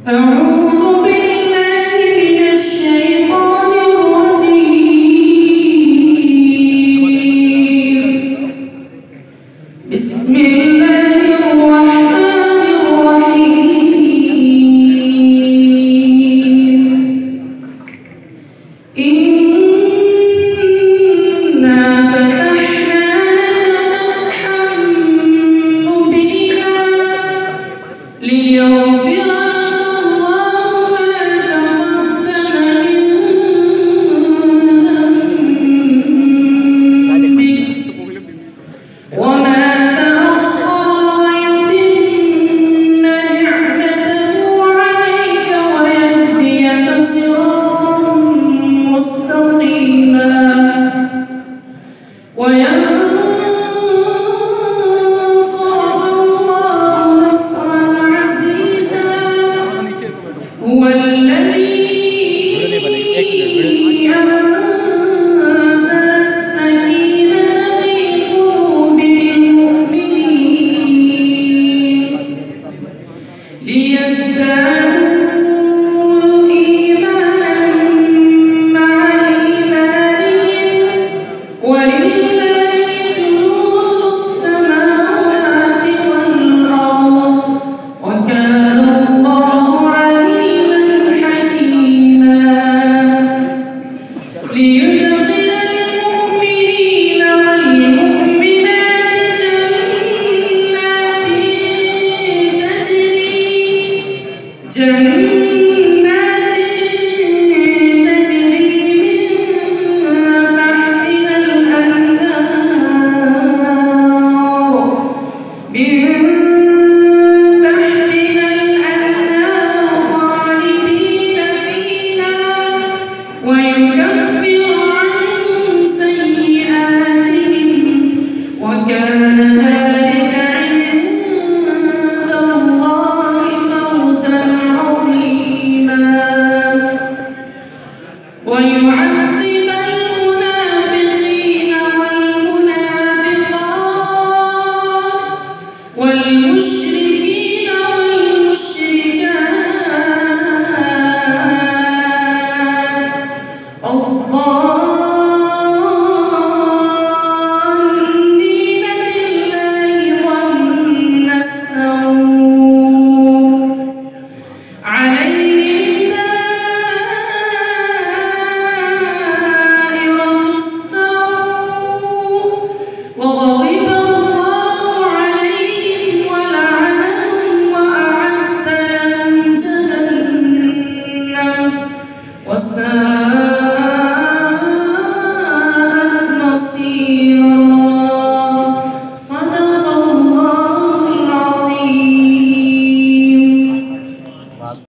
أعوذ بالله من الشيطان الرجيم. بسم الله الرحمن الرحيم. إنا فتحنا لك فتحا مبينا ليغفر هو الذي أنزل السكينة في قلوب المؤمنين ليزدادوا إيمانا مع إيمانهم ولله جنود السماوات والأرض وكان الله ليدخل المؤمنين والمؤمنات جنات تجري من تحتها الأنهار خالدين فيها ويكفر عنهم سيئاتهم وكان ذلك عند الله فوزا عظيما ويعذب المنافقين والمنافقات والمشركين والمشركات الظانين بالله ظن السوء عليهم دائرة السوء وغضب الله عليهم ولعنهم وأعد لهم جهنم وساءت